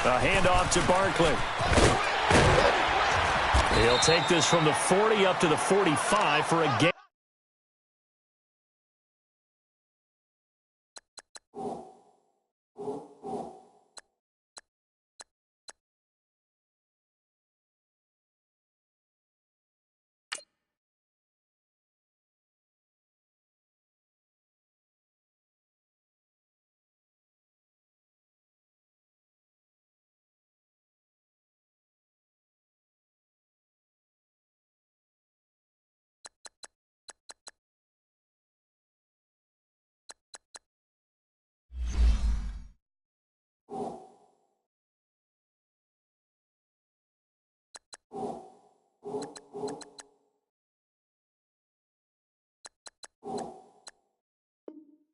A handoff to Barkley. He'll take this from the 40 up to the 45 for a gain.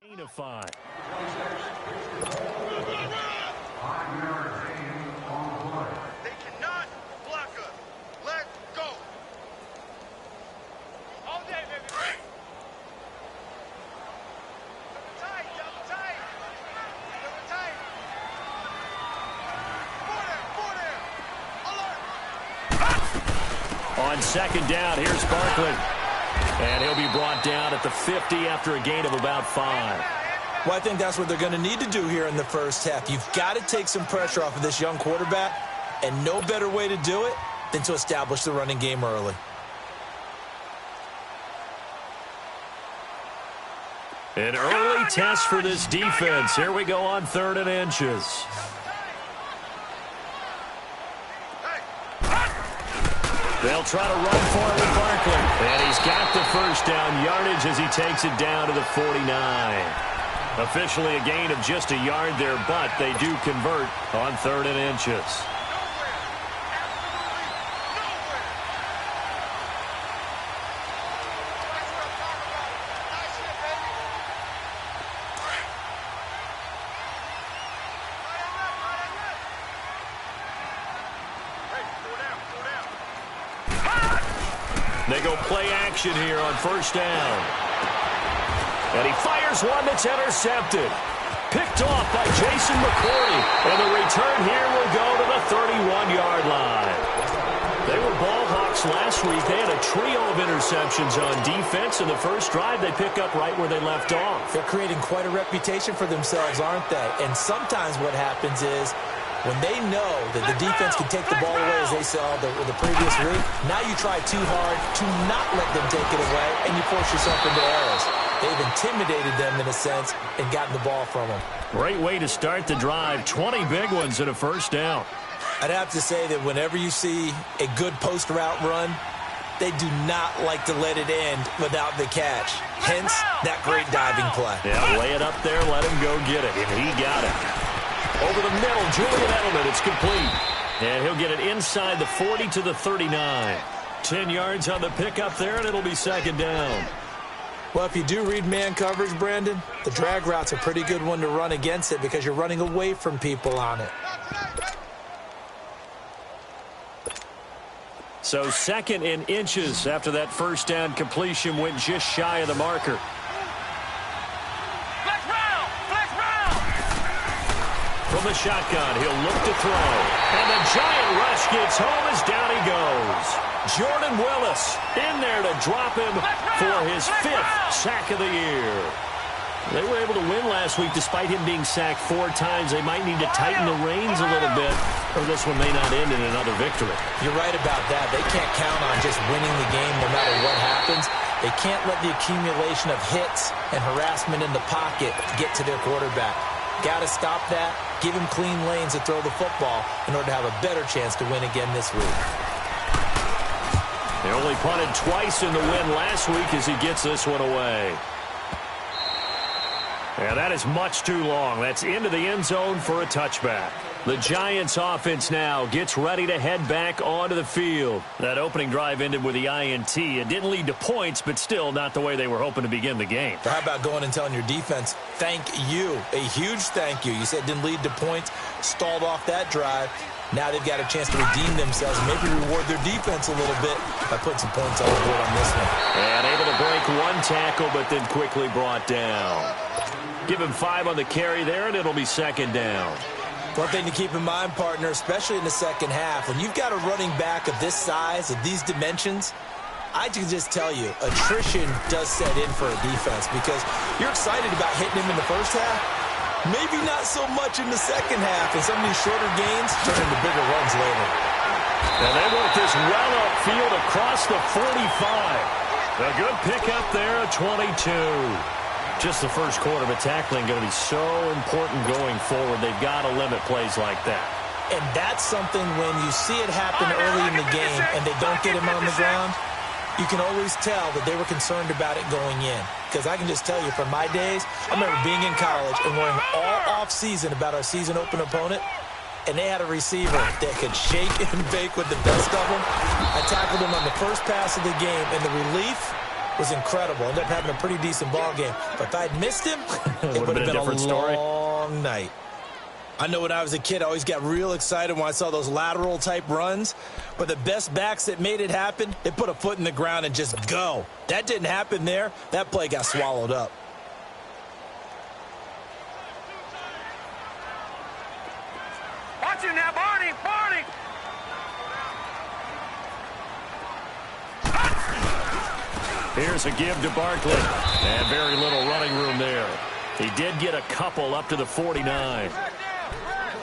Gain of 5. They cannot block us. Let's go. All day, baby. Double tight, double tight. Double tight. Four there. Alert. On second down, here's Barkley. And he'll be brought down at the 50 after a gain of about 5. Well, I think that's what they're going to need to do here in the first half. You've got to take some pressure off of this young quarterback, and no better way to do it than to establish the running game early. An early test for this defense. Here we go on 3rd and inches. They'll try to run for it with Barkley. And he's got the first down yardage as he takes it down to the 49. Officially a gain of just a yard there, but they do convert on 3rd and inches. They go play action here on 1st down. And he fires one that's intercepted. Picked off by Jason McCourty. And the return here will go to the 31-yard line. They were ball hawks last week. They had a trio of interceptions on defense. In the first drive, they pick up right where they left off. They're creating quite a reputation for themselves, aren't they? And sometimes what happens is, when they know that the defense can take the ball away, as they saw the previous week, now you try too hard to not let them take it away, and you force yourself into errors. They've intimidated them, in a sense, and gotten the ball from them. Great way to start the drive. 20 big ones and a first down. I'd have to say that whenever you see a good post route run, they do not like to let it end without the catch. Hence, that great diving play. Yeah, lay it up there, let him go get it, and he got it. Over the middle, Julian Edelman, it's complete. And he'll get it inside the 40 to the 39. 10 yards on the pickup there, and it'll be 2nd down. Well, if you do read man coverage, Brandon, the drag route's a pretty good one to run against it because you're running away from people on it. So 2nd and inches after that first down completion went just shy of the marker. From the shotgun, he'll look to throw. And the giant rush gets home as down he goes. Jordan Willis in there to drop him for his 5th sack of the year. They were able to win last week despite him being sacked 4 times. They might need to tighten the reins a little bit, or this one may not end in another victory. You're right about that. They can't count on just winning the game no matter what happens. They can't let the accumulation of hits and harassment in the pocket get to their quarterback. Got to stop that, give him clean lanes to throw the football in order to have a better chance to win again this week. They only punted twice in the win last week as he gets this one away. And that is much too long. That's into the end zone for a touchback. The Giants offense now gets ready to head back onto the field. That opening drive ended with the INT. It didn't lead to points, but still not the way they were hoping to begin the game. How about going and telling your defense, thank you, a huge thank you. You said it didn't lead to points, stalled off that drive. Now they've got a chance to redeem themselves and maybe reward their defense a little bit by putting some points on the board on this one. And able to break one tackle, but then quickly brought down. Give him 5 on the carry there, and it'll be 2nd down. One thing to keep in mind, partner, especially in the second half, when you've got a running back of this size, of these dimensions, I can just tell you, attrition does set in for a defense because you're excited about hitting him in the first half. Maybe not so much in the second half, and some of these shorter gains turn into bigger runs later. And they work this well upfield across the 45. A good pickup there at 22. Just the first quarter, but tackling going to be so important going forward. They've got to limit plays like that. And that's something when you see it happen early in the game and they don't get him on the ground, you can always tell that they were concerned about it going in. Because I can just tell you, from my days, I remember being in college and worrying all off-season about our season open opponent, and they had a receiver that could shake and bake with the best of them. I tackled him on the first pass of the game, and the relief was incredible. Ended up having a pretty decent ball game. But if I'd missed him, it would have been a long night. I know when I was a kid, I always got real excited when I saw those lateral-type runs. But the best backs that made it happen, they put a foot in the ground and just go. That didn't happen there. That play got swallowed up. Watch it now, Barney! Barney! Here's a give to Barkley. And very little running room there. He did get a couple up to the 49.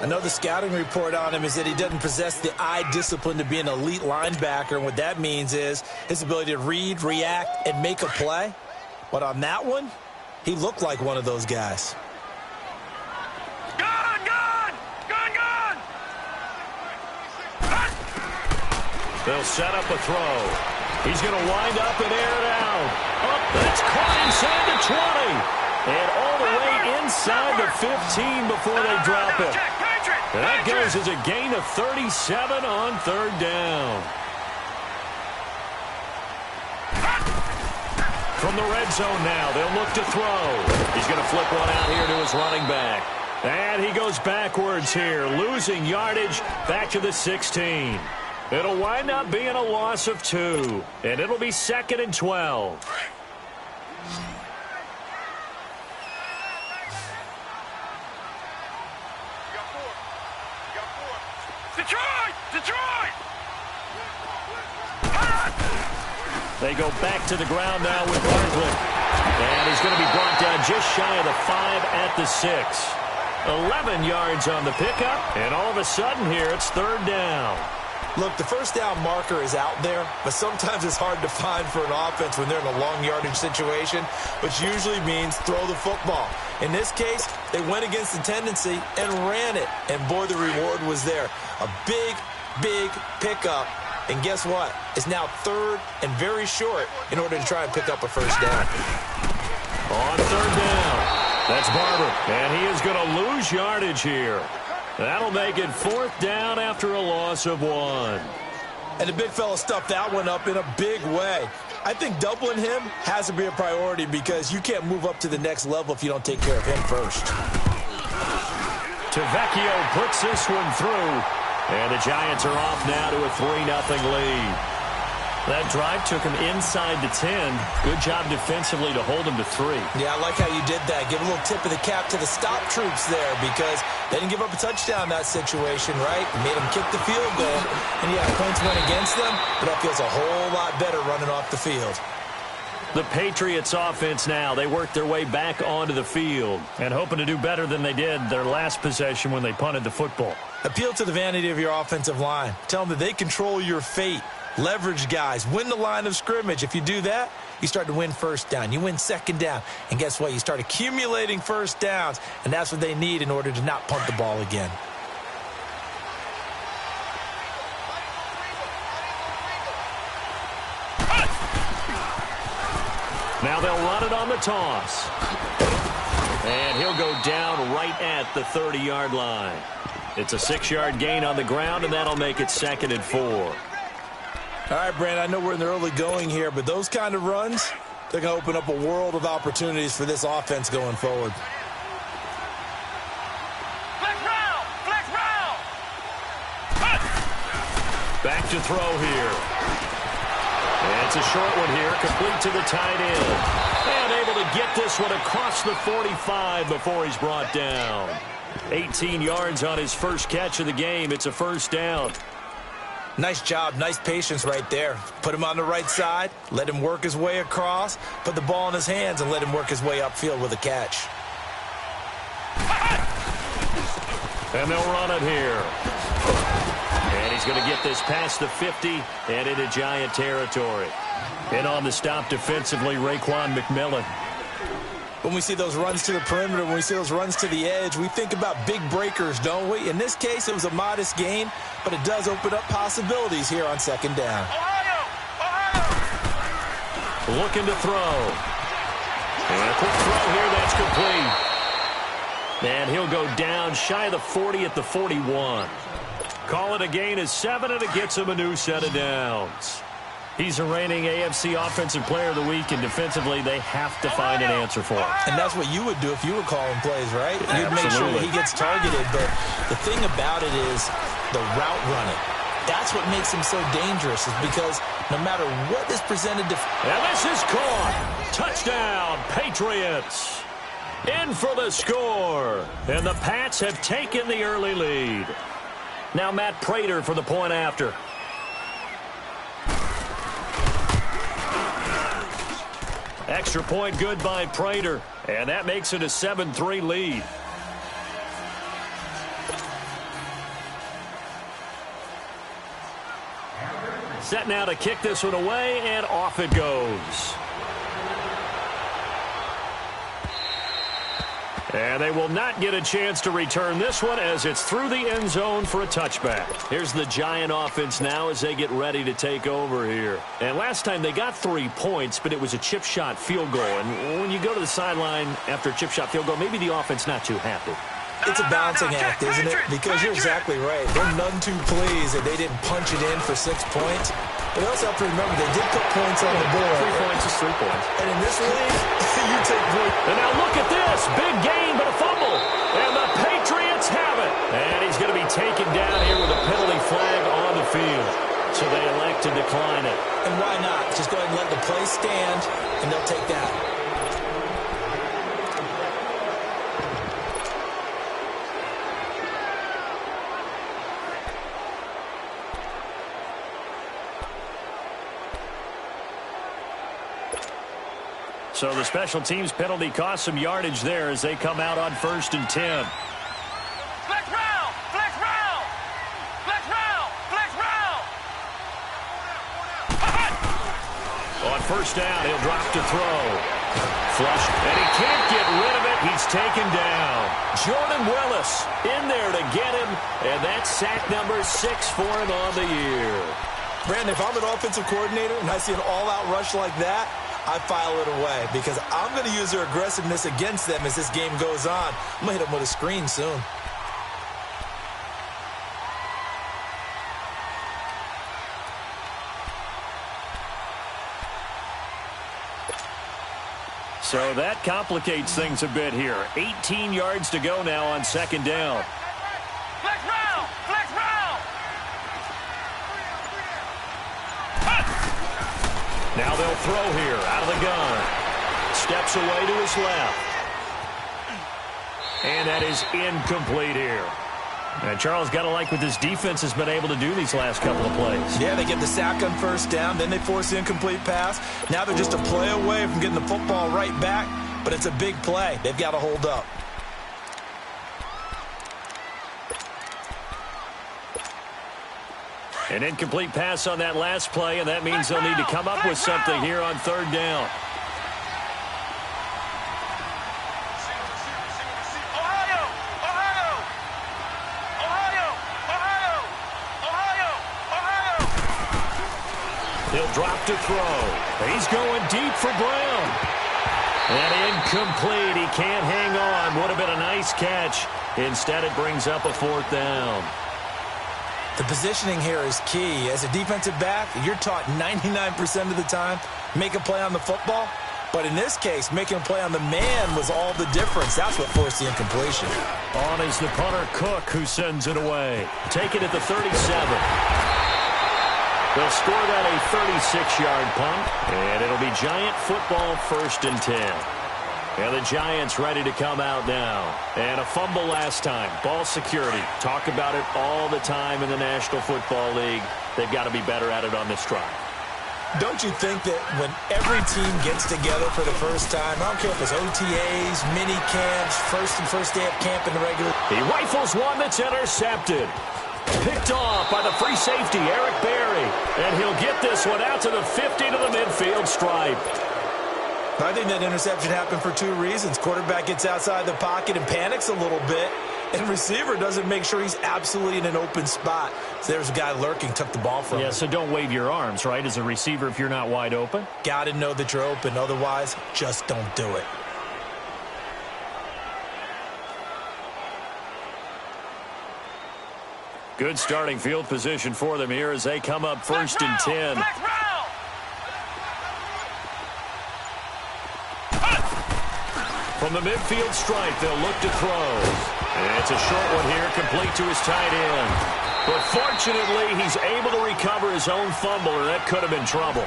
I know the scouting report on him is that he doesn't possess the eye discipline to be an elite linebacker. And what that means is his ability to read, react, and make a play. But on that one, he looked like one of those guys. Gun! Gun! Gun! Gun! They'll set up a throw. He's going to wind up and air it out. Up, that's caught inside the 20. And all the way inside the 15 before they drop it. That goes as a gain of 37 on third down. From the red zone now, they'll look to throw. He's going to flip one out here to his running back. And he goes backwards here, losing yardage back to the 16. It'll wind up being a loss of 2, and it'll be 2nd and 12. Detroit! Detroit! They go back to the ground now with Barkley. And he's going to be brought down just shy of the 5 at the 6. 11 yards on the pickup, and all of a sudden here it's third down. Look, the first down marker is out there, but sometimes it's hard to find for an offense when they're in a long yardage situation, which usually means throw the football. In this case, they went against the tendency and ran it, and boy, the reward was there. A big, big pickup, and guess what? It's now third and very short in order to try and pick up a first down. On third down, that's Barber, and he is going to lose yardage here. That'll make it 4th down after a loss of 1. And the big fella stuffed that one up in a big way. I think doubling him has to be a priority because you can't move up to the next level if you don't take care of him first. Tavecchio puts this one through. And the Giants are off now to a 3-0 lead. That drive took him inside the 10. Good job defensively to hold him to 3. Yeah, I like how you did that. Give a little tip of the cap to the stop troops there because they didn't give up a touchdown in that situation, right? Made them kick the field goal. And, yeah, points went against them, but that feels a whole lot better running off the field. The Patriots offense now, they work their way back onto the field and hoping to do better than they did their last possession when they punted the football. Appeal to the vanity of your offensive line. Tell them that they control your fate. Leverage guys. Win the line of scrimmage. If you do that, you start to win first down. You win second down. And guess what? You start accumulating first downs, and that's what they need in order to not punt the ball again. Now they'll run it on the toss. And he'll go down right at the 30-yard line. It's a 6-yard gain on the ground, and that'll make it 2nd and 4. All right, Brand, I know we're in the early going here, but those kind of runs, they're going to open up a world of opportunities for this offense going forward. Flex round! Flex round! Back to throw here. And it's a short one here, complete to the tight end. And able to get this one across the 45 before he's brought down. 18 yards on his first catch of the game. It's a first down. Nice job, nice patience right there. Put him on the right side, let him work his way across, put the ball in his hands, and let him work his way upfield with a catch. And they'll run it here. And he's going to get this past the 50 and into Giant territory. And on the stop defensively, Raekwon McMillan. When we see those runs to the perimeter, when we see those runs to the edge, we think about big breakers, don't we? In this case, it was a modest gain, but it does open up possibilities here on second down. Looking to throw. And a quick throw here, that's complete. And he'll go down shy of the 40 at the 41. Call it a gain of 7, and it gets him a new set of downs. He's a reigning AFC Offensive Player of the Week, and defensively, they have to find an answer for him. And that's what you would do if you were calling plays, right? You'd make sure that he gets targeted. But the thing about it is the route running. That's what makes him so dangerous, is because no matter what is presented to... And this is caught. Touchdown, Patriots. In for the score. And the Pats have taken the early lead. Now Matt Prater for the point after. Extra point good by Prater. And that makes it a 7-3 lead. Set now to kick this one away, and off it goes. And they will not get a chance to return this one as it's through the end zone for a touchback. Here's the Giant offense now as they get ready to take over here. And last time they got 3 points, but it was a chip shot field goal. And when you go to the sideline after a chip shot field goal, maybe the offense not too happy. It's a balancing act, isn't it? Because you're exactly right. They're none too pleased that they didn't punch it in for 6 points. But you also have to remember they did put points on the board. 3 points is 3 points. And in this league, you take points. And now look at this. Big gain, but a fumble. And the Patriots have it. And he's going to be taken down here with a penalty flag on the field. So they elect to decline it. And why not? Just go ahead and let the play stand, and they'll take that. So the special teams penalty cost some yardage there as they come out on 1st and 10. Flex round! Flex round! Flex round! Flex round! On 1st down, he'll drop to throw. Flush, and he can't get rid of it. He's taken down. Jordan Willis in there to get him, and that's sack number 6 for him on the year. Brandon, if I'm an offensive coordinator and I see an all-out rush like that, I file it away because I'm going to use their aggressiveness against them as this game goes on. I'm going to hit them with a screen soon. So that complicates things a bit here. 18 yards to go now on 2nd down. Flex round! Flex round! Now they'll throw here out of the gun. Steps away to his left. And that is incomplete here. And Charles, got to like what this defense has been able to do these last couple of plays. Yeah, they get the sack on 1st down, then they force the incomplete pass. Now they're just a play away from getting the football right back, but it's a big play. They've got to hold up. An incomplete pass on that last play, and that means they'll need to come up with something here on 3rd down. Ohio! Ohio! Ohio! Ohio! Ohio! Ohio! He'll drop to throw. He's going deep for Brown. And incomplete. He can't hang on. Would have been a nice catch. Instead, it brings up a 4th down. The positioning here is key. As a defensive back, you're taught 99% of the time, make a play on the football. But in this case, making a play on the man was all the difference. That's what forced the incompletion. On is the punter, Cook, who sends it away. Take it at the 37. They'll score that a 36-yard punt, and it'll be Giant football 1st and 10. And the Giants ready to come out now. And a fumble last time. Ball security. Talk about it all the time in the National Football League. They've got to be better at it on this drive. Don't you think that when every team gets together for the first time, I don't care if it's OTAs, mini camps, first day of camp in the regular. He rifles one that's intercepted. Picked off by the free safety, Eric Berry. And he'll get this one out to the 50 to the midfield stripe. I think that interception happened for two reasons. Quarterback gets outside the pocket and panics a little bit, and receiver doesn't make sure he's absolutely in an open spot. So there's a guy lurking, took the ball from him. Yeah, so don't wave your arms, right, as a receiver if you're not wide open? Got to know that you're open. Otherwise, just don't do it. Good starting field position for them here as they come up first and 10. From the midfield stripe, they'll look to throw. And it's a short one here, complete to his tight end. But fortunately, he's able to recover his own fumble, and that could have been trouble.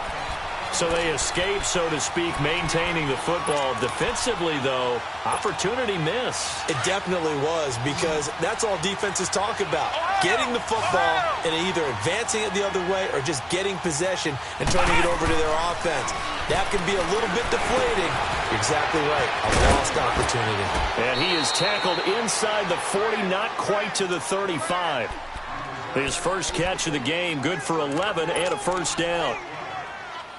So they escape, so to speak, maintaining the football. Defensively, though, opportunity miss. It definitely was, because that's all defenses talk about. Getting the football and either advancing it the other way or just getting possession and turning it over to their offense. That can be a little bit deflating. You're exactly right. A lost opportunity. And he is tackled inside the 40, not quite to the 35. His first catch of the game, good for 11 and a first down.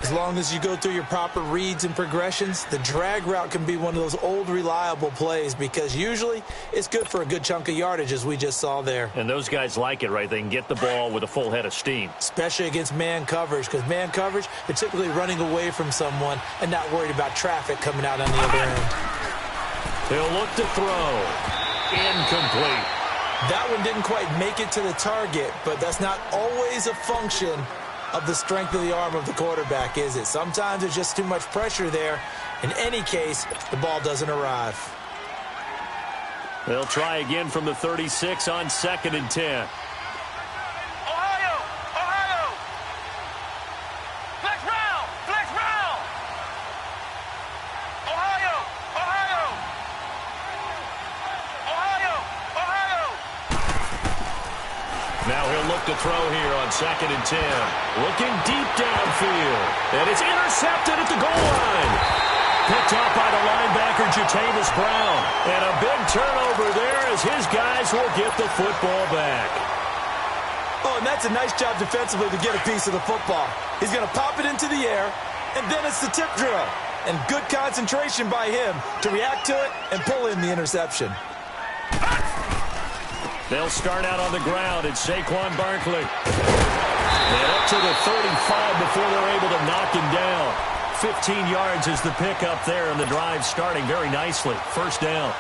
As long as you go through your proper reads and progressions, the drag route can be one of those old reliable plays because usually it's good for a good chunk of yardage, as we just saw there. And those guys like it, right? They can get the ball with a full head of steam. Especially against man coverage, because man coverage, they're typically running away from someone and not worried about traffic coming out on the other end. He'll look to throw. Incomplete. That one didn't quite make it to the target, but that's not always a function of the strength of the arm of the quarterback, is it? Sometimes there's just too much pressure there. In any case, the ball doesn't arrive. They'll try again from the 36 on 2nd and 10. Ohio! Ohio! Flex round! Flex round! Ohio! Ohio! Ohio! Ohio! Now he'll look to throw here on 2nd and 10. Looking deep downfield. And it's intercepted at the goal line. Picked off by the linebacker, Jatavis Brown. And a big turnover there as his guys will get the football back. Oh, and that's a nice job defensively to get a piece of the football. He's going to pop it into the air, and then it's the tip drill. And good concentration by him to react to it and pull in the interception. They'll start out on the ground. It's Saquon Barkley. And up to the 35 before they're able to knock him down. 15 yards is the pickup there, and the drive starting very nicely. First down.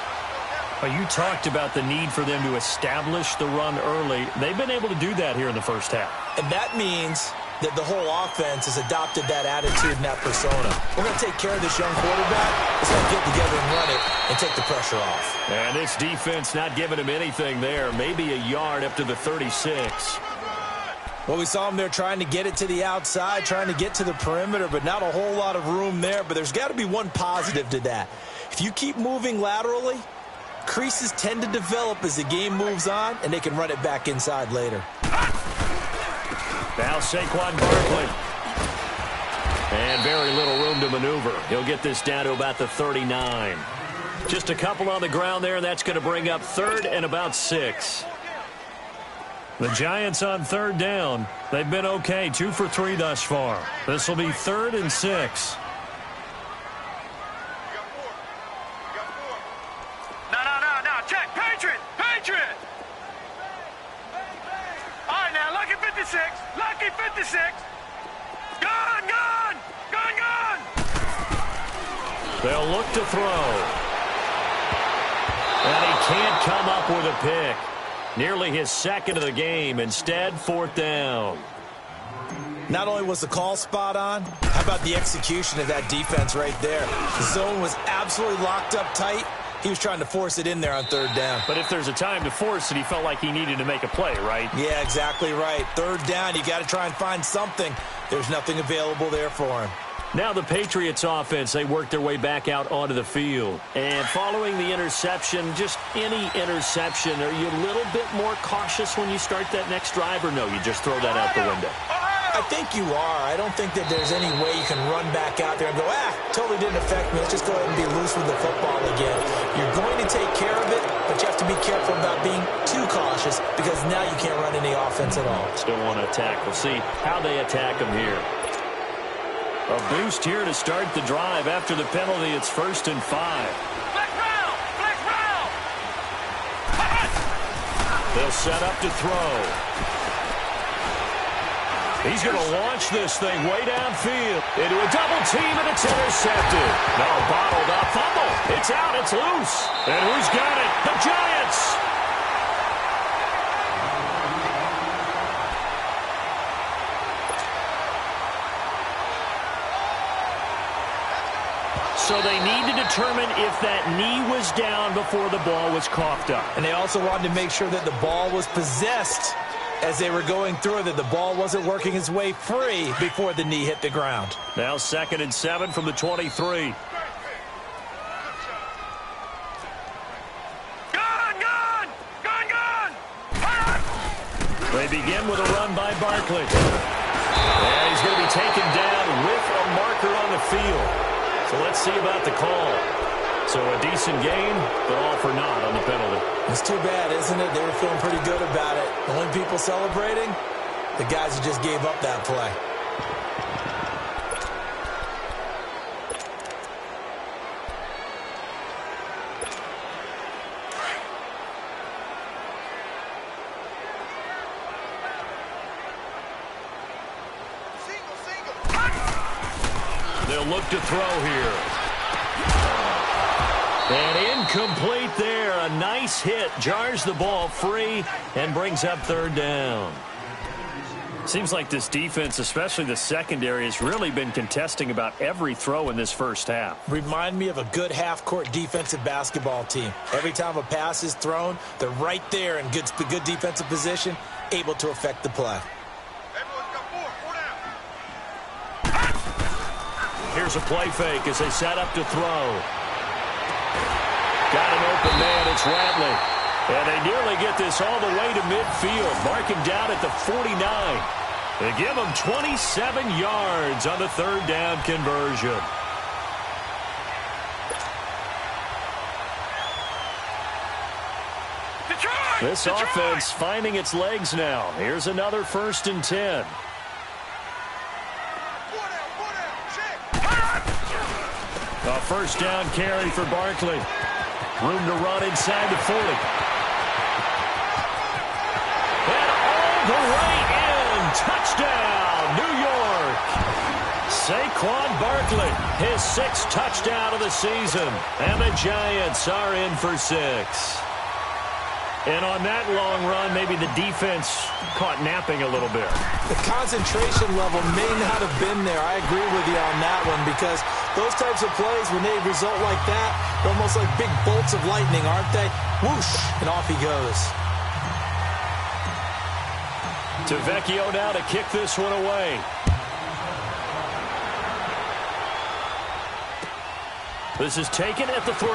You talked about the need for them to establish the run early. They've been able to do that here in the first half. And that means that the whole offense has adopted that attitude and that persona. We're going to take care of this young quarterback. Let's not get together and run it and take the pressure off. And this defense not giving him anything there. Maybe a yard up to the 36. Well, we saw him there trying to get it to the outside, trying to get to the perimeter, but not a whole lot of room there. But there's got to be one positive to that. If you keep moving laterally, creases tend to develop as the game moves on, and they can run it back inside later. Now Saquon Barkley. And very little room to maneuver. He'll get this down to about the 39. Just a couple on the ground there, and that's going to bring up 3rd and about 6. The Giants on 3rd down. They've been okay, 2 for 3 thus far. This will be 3rd and 6. No, check, Patriot! Patriot! All right, now, Lucky 56, Lucky 56. Gun! They'll look to throw. And he can't come up with a pick. Nearly his 2nd of the game. Instead, 4th down. Not only was the call spot on, how about the execution of that defense right there? The zone was absolutely locked up tight. He was trying to force it in there on 3rd down. But if there's a time to force it, he felt like he needed to make a play, right? Yeah, exactly right. 3rd down, you got to try and find something. There's nothing available there for him. Now the Patriots offense, they work their way back out onto the field. And following the interception, just any interception, are you a little bit more cautious when you start that next drive, or no, you just throw that out the window? I think you are. I don't think that there's any way you can run back out there and go, totally didn't affect me. Let's just go ahead and be loose with the football again. You're going to take care of it, but you have to be careful about being too cautious because now you can't run any offense at all. Still want to attack. We'll see how they attack them here. A boost here to start the drive. After the penalty, it's 1st and 5. Flex round! Flex round! They'll set up to throw. He's going to launch this thing way downfield into a double team, and it's intercepted. No, bottled up. Fumble. It's out. It's loose. And who's got it? The Giants. So they need to determine if that knee was down before the ball was coughed up. And they also wanted to make sure that the ball was possessed as they were going through it, that the ball wasn't working its way free before the knee hit the ground. Now 2nd and 7 from the 23. They begin with a run by Barkley. And he's going to be taken down with a marker on the field. So let's see about the call. So a decent gain, but all for naught on the penalty. It's too bad, isn't it? They were feeling pretty good about it. The only people celebrating, the guys who just gave up that play. They'll look to throw here. And incomplete there. A nice hit. Jars the ball free and brings up 3rd down. Seems like this defense, especially the secondary, has really been contesting about every throw in this first half. Remind me of a good half-court defensive basketball team. Every time a pass is thrown, they're right there in good defensive position, able to affect the play. Here's a play fake as they set up to throw. Got an open man. It's Radley. And they nearly get this all the way to midfield. Mark him down at the 49. They give him 27 yards on the 3rd down conversion. This offense finding its legs now. Here's another 1st and 10. A 1st down carry for Barkley. Room to run inside the 40. And all the way in. Touchdown, New York. Saquon Barkley, his 6th touchdown of the season. And the Giants are in for 6. And on that long run, maybe the defense caught napping a little bit. The concentration level may not have been there. I agree with you on that one because those types of plays, when they result like that, they're almost like big bolts of lightning, aren't they? Whoosh, and off he goes. To Vecchio now to kick this one away. This is taken at the 3.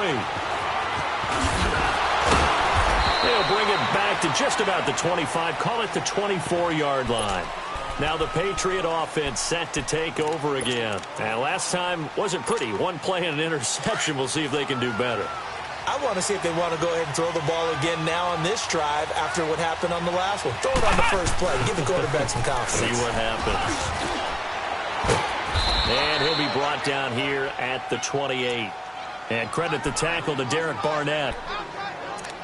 They'll bring it back to just about the 25. Call it the 24-yard line. Now the Patriot offense set to take over again. And last time wasn't pretty. One play and an interception. We'll see if they can do better. I want to see if they want to go ahead and throw the ball again now on this drive after what happened on the last one. Throw it on the first play. Give the quarterback some confidence. See what happens. And he'll be brought down here at the 28. And credit the tackle to Derek Barnett.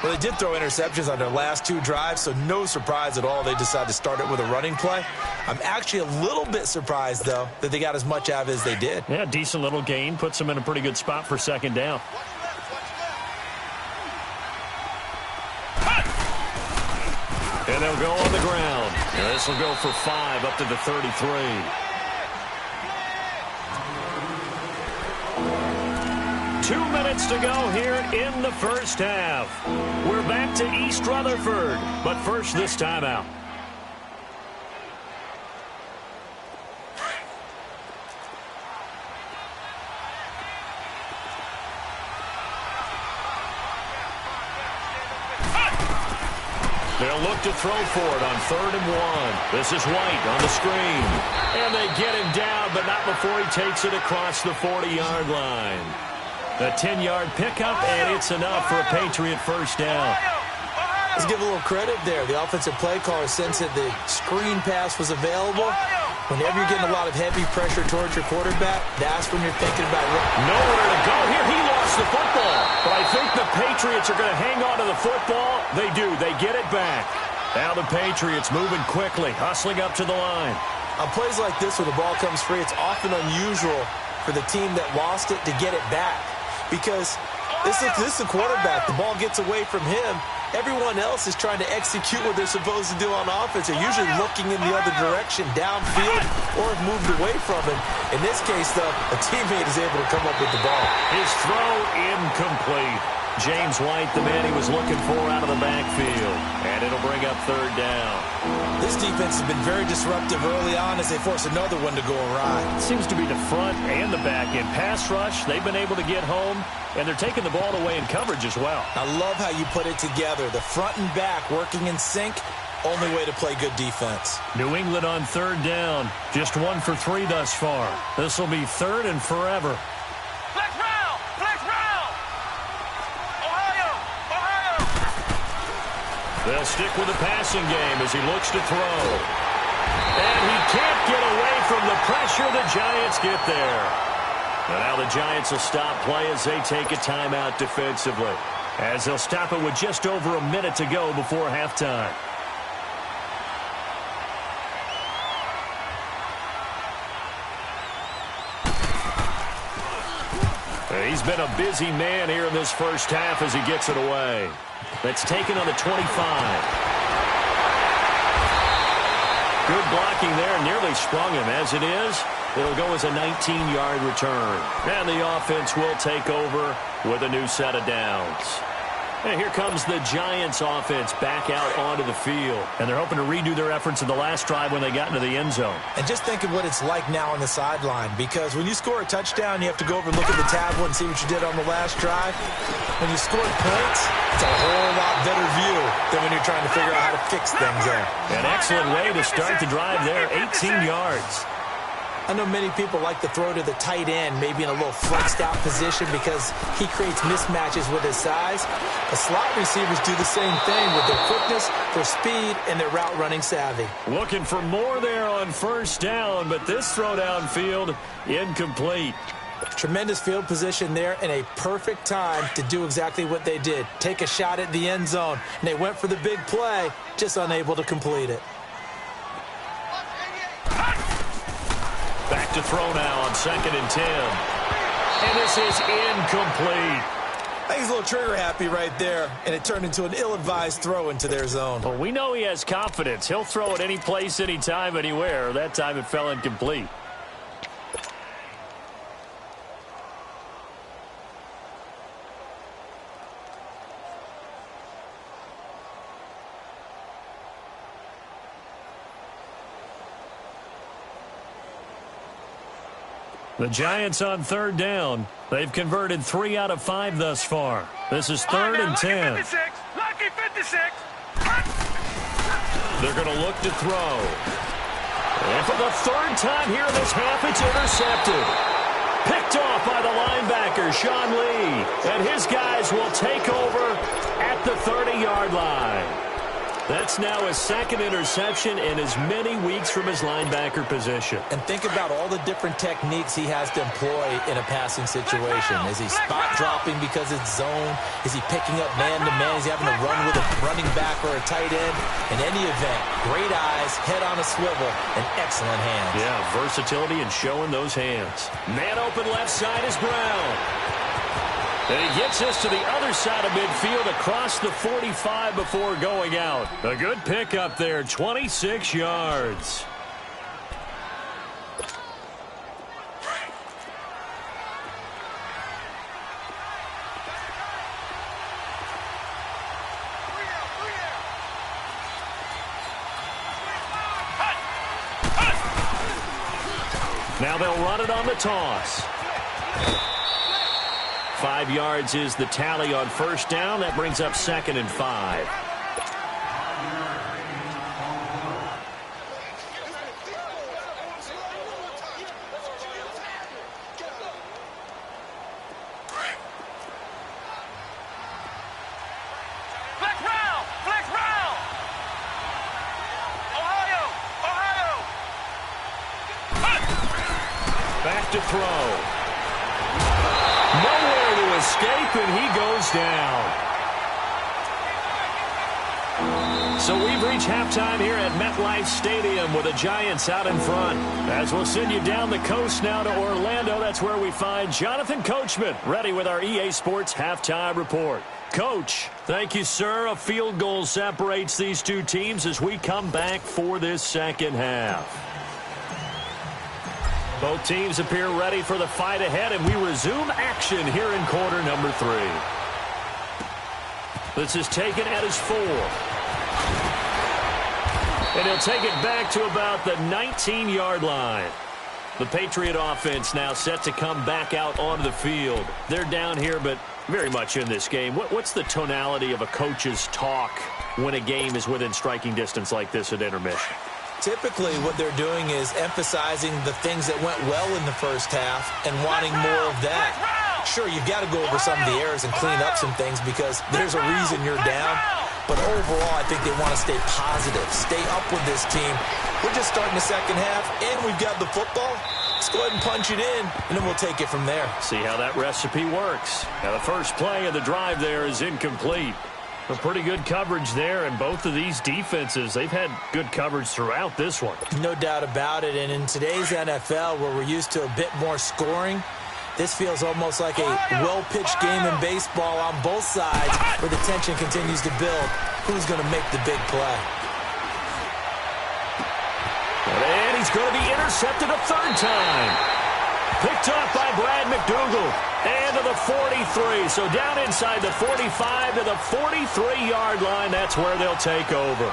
Well, they did throw interceptions on their last 2 drives, so no surprise at all they decided to start it with a running play. I'm actually a little bit surprised, though, that they got as much out of it as they did. Yeah, decent little gain. Puts them in a pretty good spot for 2nd down. And they'll go on the ground. And this will go for 5 up to the 33. Two minutes to go here in the first half. We're back to East Rutherford, but first this timeout. They'll look to throw for it on 3rd and 1. This is White on the screen. And they get him down, but not before he takes it across the 40-yard line. A 10-yard pickup, and it's enough for a Patriot first down. Let's give a little credit there. The offensive play caller sensed that the screen pass was available. Whenever you're getting a lot of heavy pressure towards your quarterback, that's when you're thinking about nowhere to go here. He lost the football. But I think the Patriots are going to hang on to the football. They do. They get it back. Now the Patriots moving quickly, hustling up to the line. On plays like this, when the ball comes free, it's often unusual for the team that lost it to get it back. Because this is the quarterback. The ball gets away from him. Everyone else is trying to execute what they're supposed to do on offense. They're usually looking in the other direction, downfield, or have moved away from him. In this case, though, a teammate is able to come up with the ball. His throw incomplete. James White, the man he was looking for out of the backfield. And it'll bring up 3rd down. This defense has been very disruptive early on as they force another one to go awry. It seems to be the front and the back end. Pass rush, they've been able to get home, and they're taking the ball away in coverage as well. I love how you put it together. The front and back working in sync, only way to play good defense. New England on 3rd down. Just 1 for 3 thus far. This will be 3rd and forever. Flex round! Flex round! Ohio! Ohio! They'll stick with the passing game as he looks to throw. And he can't get away from the pressure. The Giants get there. And now the Giants will stop play as they take a timeout defensively. As they'll stop it with just over a minute to go before halftime. He's been a busy man here in this first half as he gets it away. That's taken on the 25. Good blocking there, nearly sprung him. As it is, it'll go as a 19-yard return. And the offense will take over with a new set of downs. And here comes the Giants offense back out onto the field. And they're hoping to redo their efforts in the last drive when they got into the end zone. And just think of what it's like now on the sideline. Because when you score a touchdown, you have to go over and look at the tablet and see what you did on the last drive. When you score points, it's a whole lot better view than when you're trying to figure out how to fix things there. An excellent way to start the drive there, 18 yards. I know many people like to throw to the tight end, maybe in a little flexed out position because he creates mismatches with his size. The slot receivers do the same thing with their quickness, their speed, and their route running savvy. Looking for more there on first down, but this throw downfield incomplete. Tremendous field position there and a perfect time to do exactly what they did. Take a shot at the end zone. And they went for the big play, just unable to complete it. Back to throw now on 2nd and 10. And this is incomplete. I think he's a little trigger happy right there, and it turned into an ill-advised throw into their zone. Well, we know he has confidence. He'll throw it any place, anytime, anywhere. That time it fell incomplete. The Giants on 3rd down. They've converted 3 out of 5 thus far. This is 3rd and 10. Lucky 56. They're going to look to throw. And for the 3rd time here in this half, it's intercepted. Picked off by the linebacker, Sean Lee. And his guys will take over at the 30-yard line. That's now his 2nd interception in as many weeks from his linebacker position. And think about all the different techniques he has to employ in a passing situation. Is he spot dropping because it's zone? Is he picking up man-to-man? Is he having to run with a running back or a tight end? In any event, great eyes, head on a swivel, and excellent hands. Yeah, versatility and showing those hands. Man open left side is Brown. And he gets us to the other side of midfield across the 45 before going out. A good pickup there, 26 yards. Now they'll run it on the toss. 5 yards is the tally on first down. That brings up 2nd and 5. throw. Nowhere to escape, and he goes down. So we've reached halftime here at MetLife Stadium with the Giants out in front. As we'll send you down the coast now to Orlando, that's where we find Jonathan Coachman ready with our EA Sports halftime report. Coach, thank you, sir. A field goal separates these two teams as we come back for this second half. Both teams appear ready for the fight ahead, and we resume action here in quarter number 3. This is taken at his 4. And he'll take it back to about the 19-yard line. The Patriot offense now set to come back out onto the field. They're down here, but very much in this game. What's the tonality of a coach's talk when a game is within striking distance like this at intermission? Typically, what they're doing is emphasizing the things that went well in the first half and wanting more of that. Sure, you've got to go over some of the errors and clean up some things because there's a reason you're down. But overall, I think they want to stay positive, stay up with this team. We're just starting the second half, and we've got the football. Let's go ahead and punch it in, and then we'll take it from there. See how that recipe works. Now, the first play of the drive there is incomplete. A pretty good coverage there, and both of these defenses, they've had good coverage throughout this one. No doubt about it, and in today's NFL, where we're used to a bit more scoring, this feels almost like a well-pitched game in baseball on both sides where the tension continues to build. Who's going to make the big play? And he's going to be intercepted a third time. Picked off by Brad McDougal. And to the 43. So down inside the 45 to the 43-yard line. That's where they'll take over.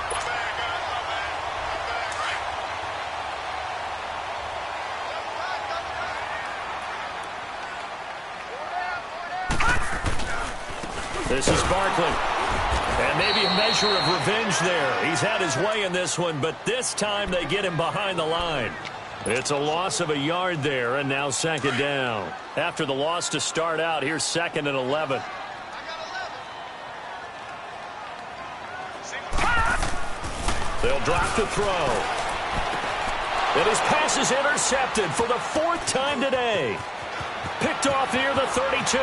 This is Barkley. And maybe a measure of revenge there. He's had his way in this one, but this time they get him behind the line. It's a loss of a yard there, and now second down. After the loss to start out, here's 2nd and 11. They'll drop to throw. And his pass is intercepted for the 4th time today. Picked off near the 32.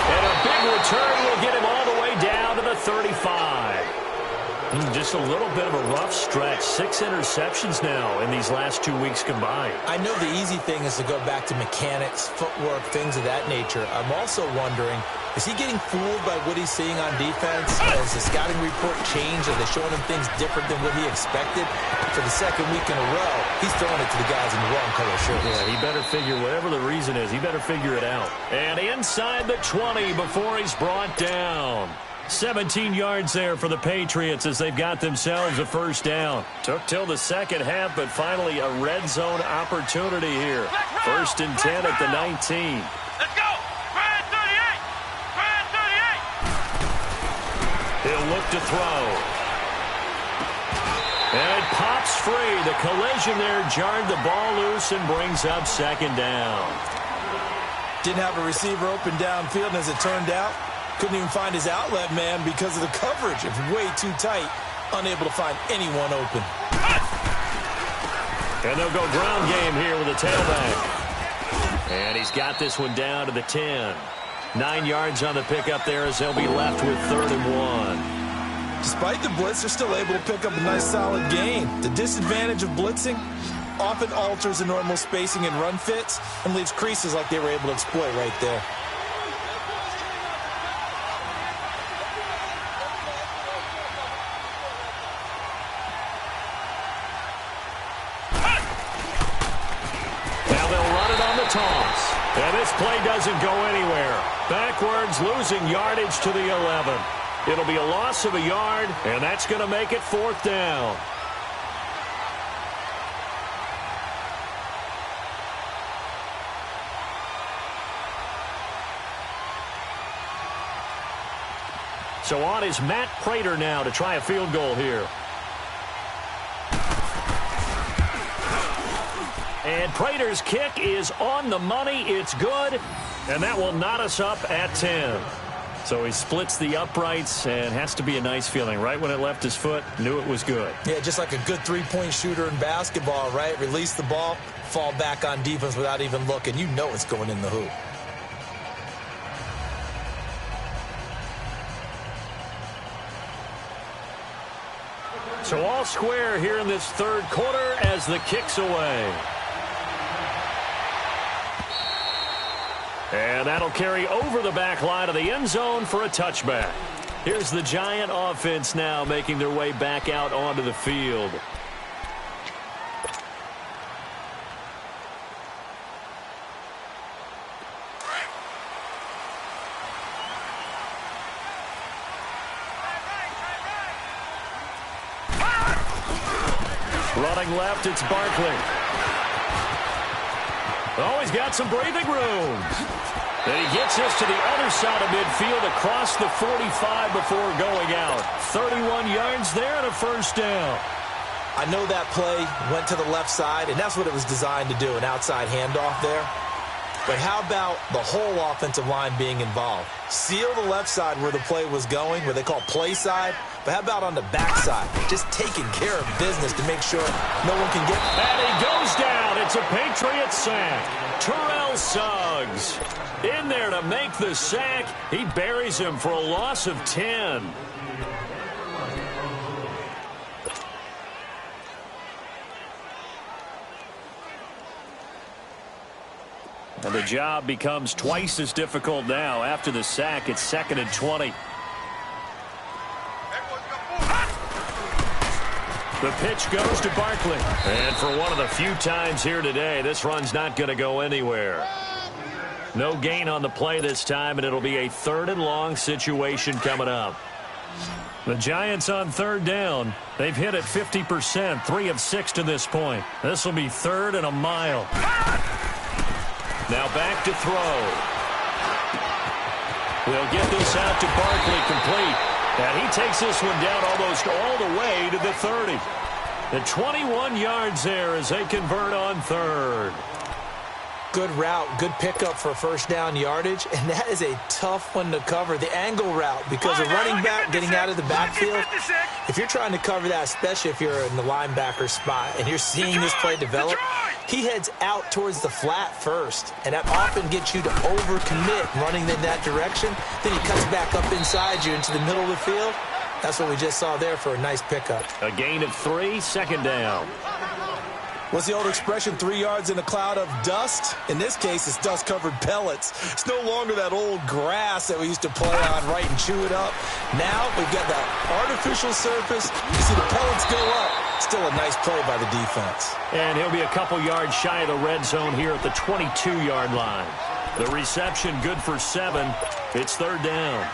And a big return will get him all the way down to the 35. Just a little bit of a rough stretch. 6 interceptions now in these last 2 weeks combined. I know the easy thing is to go back to mechanics, footwork, things of that nature. I'm also wondering, is he getting fooled by what he's seeing on defense? Has the scouting report changed? Are they showing him things different than what he expected? For the second week in a row, he's throwing it to the guys in the wrong color shirts. Yeah, he better figure, whatever the reason is, he better figure it out. And inside the 20 before he's brought down. 17 yards there for the Patriots as they've got themselves a first down. Took till the second half, but finally a red zone opportunity here. 1st and 10 at the 19. Let's go! Brad 38! Brad 38! He'll look to throw. And it pops free. The collision there jarred the ball loose and brings up second down. Didn't have a receiver open downfield, and as it turned out, couldn't even find his outlet man because of the coverage. It's way too tight. Unable to find anyone open. And they'll go ground game here with a tailback. And he's got this one down to the 10. 9 yards on the pickup there as they'll be left with 3rd and 1. Despite the blitz, they're still able to pick up a nice solid gain. The disadvantage of blitzing often alters the normal spacing and run fits and leaves creases like they were able to exploit right there. Toss. And this play doesn't go anywhere. Backwards, losing yardage to the 11. It'll be a loss of a yard, and that's going to make it 4th down. So on is Matt Prater now to try a field goal here. And Prater's kick is on the money. It's good. And that will knot us up at 10. So he splits the uprights and has to be a nice feeling. Right when it left his foot, knew it was good. Yeah, just like a good three-point shooter in basketball, right? Release the ball, fall back on defense without even looking. You know it's going in the hoop. So all square here in this third quarter as the kick's away. And that'll carry over the back line of the end zone for a touchback. Here's the Giant offense now making their way back out onto the field. Running left, it's Barkley. Oh, he's got some breathing room. And he gets this to the other side of midfield across the 45 before going out. 31 yards there and a first down. I know that play went to the left side, and that's what it was designed to do, an outside handoff there. But how about the whole offensive line being involved? Seal the left side where the play was going, where they call play side. But how about on the backside? Just taking care of business to make sure no one can get... And he goes down. It's a Patriot sack. Terrell Suggs in there to make the sack. He buries him for a loss of 10. And the job becomes twice as difficult now. After the sack, it's 2nd and 20. The pitch goes to Barkley. And for one of the few times here today, this run's not going to go anywhere. No gain on the play this time, and it'll be a 3rd and long situation coming up. The Giants on 3rd down. They've hit at 50%, 3 of 6 to this point. This will be 3rd and a mile. Now back to throw. They'll get this out to Barkley complete. And he takes this one down almost all the way to the 30. The 21 yards there as they convert on 3rd. Good route, good pickup for first down yardage, and that is a tough one to cover. The angle route, because a running back getting out of the backfield, if you're trying to cover that, especially if you're in the linebacker spot and you're seeing this play develop, he heads out towards the flat first, and that often gets you to overcommit running in that direction. Then he cuts back up inside you into the middle of the field. That's what we just saw there for a nice pickup. A gain of 3, 2nd down. What's the old expression, 3 yards in a cloud of dust? In this case, it's dust-covered pellets. It's no longer that old grass that we used to play on, right, and chew it up. Now we've got that artificial surface. You see the pellets go up. Still a nice play by the defense. And he'll be a couple yards shy of the red zone here at the 22-yard line. The reception good for 7. It's 3rd down.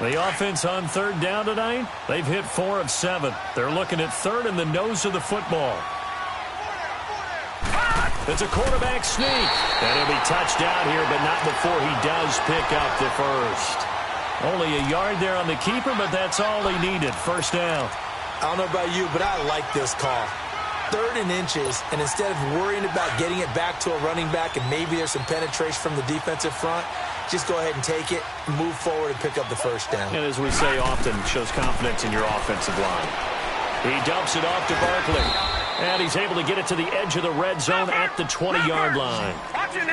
The offense on 3rd down tonight, they've hit 4 of 7. They're looking at 3rd in the nose of the football. It's a quarterback sneak. And he'll be touched out here, but not before he does pick up the first. Only a yard there on the keeper, but that's all he needed. First down. I don't know about you, but I like this call. 3rd and inches, and instead of worrying about getting it back to a running back and maybe there's some penetration from the defensive front, just go ahead and take it, move forward, and pick up the first down. And as we say often, shows confidence in your offensive line. He dumps it off to Barkley. And he's able to get it to the edge of the red zone at the 20-yard line.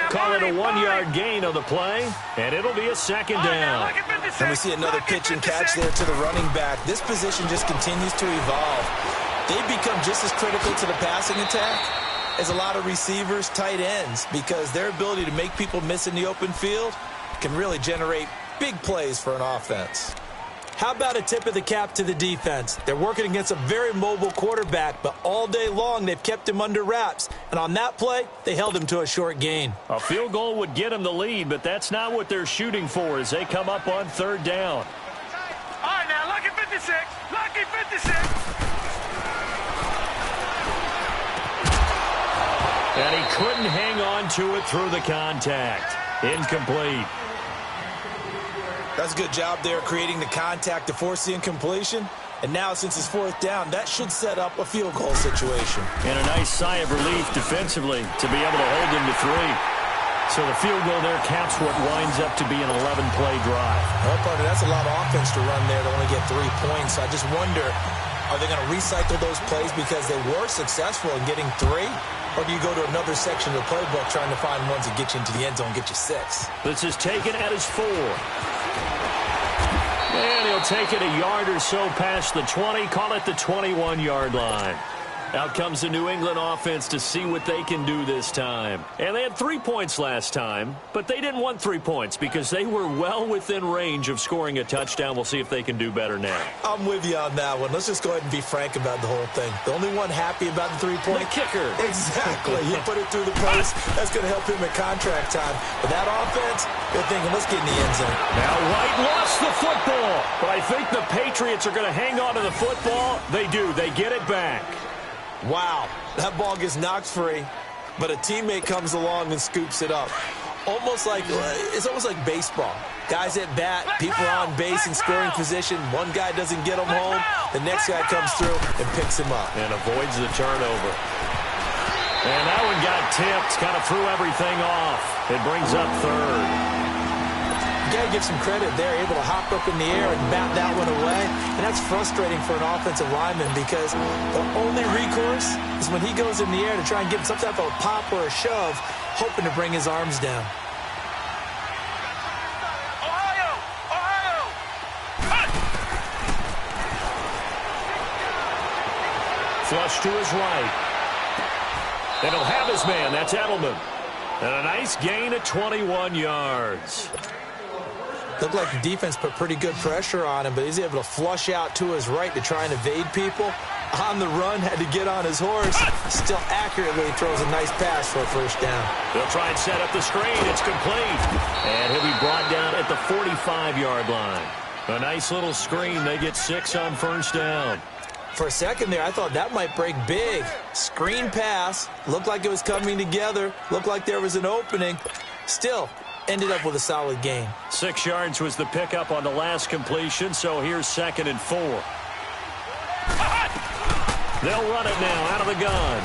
Call it a 1-yard gain on the play, and it'll be a 2nd down. And we see another pitch and catch there to the running back. This position just continues to evolve. They've become just as critical to the passing attack as a lot of receivers, tight ends, because their ability to make people miss in the open field can really generate big plays for an offense. How about a tip of the cap to the defense? They're working against a very mobile quarterback, but all day long they've kept him under wraps. And on that play, they held him to a short gain. A field goal would get him the lead, but that's not what they're shooting for as they come up on 3rd down. All right, now, lucky 56. Lucky 56. And he couldn't hang on to it through the contact. Incomplete. That's a good job there creating the contact to force the incompletion. And now, since it's 4th down, that should set up a field goal situation. And a nice sigh of relief defensively to be able to hold him to 3. So the field goal there caps what winds up to be an 11-play drive. Well, partner, that's a lot of offense to run there to only get 3 points. I just wonder, are they going to recycle those plays because they were successful in getting 3? Or do you go to another section of the playbook trying to find ones that get you into the end zone, get you 6? This is taken at his 4. And he'll take it a yard or so past the 20, call it the 21-yard line. Out comes the New England offense to see what they can do this time. And they had 3 points last time, but they didn't want 3 points because they were well within range of scoring a touchdown. We'll see if they can do better now. I'm with you on that one. Let's just go ahead and be frank about the whole thing. The only one happy about the 3-point? The kicker. Exactly. He put it through the post. That's going to help him at contract time. But that offense, they're thinking, let's get in the end zone. Now White lost the football, but I think the Patriots are going to hang on to the football. They do. They get it back. Wow, that ball gets knocked free, but a teammate comes along and scoops it up. It's almost like baseball. Guys at bat, people are on base in scoring position. One guy doesn't get him home. The next guy comes through and picks him up. And avoids the turnover. And that one got tipped, kind of threw everything off. It brings up third. You got to give some credit there, able to hop up in the air and bat that one away. And that's frustrating for an offensive lineman because the only recourse is when he goes in the air to try and get some type of a pop or a shove, hoping to bring his arms down. Ohio! Flush to his right. And he'll have his man. That's Edelman. And a nice gain of 21 yards. Looked like the defense put pretty good pressure on him, but he's able to flush out to his right to try and evade people. On the run, had to get on his horse. Still accurately throws a nice pass for a first down. They'll try and set up the screen. It's complete. And he'll be brought down at the 45-yard line. A nice little screen. They get 6 on first down. For a second there, I thought that might break big. Screen pass. Looked like it was coming together. Looked like there was an opening. Still, ended up with a solid gain. 6 yards was the pickup on the last completion, so here's 2nd and 4. They'll run it now out of the gun.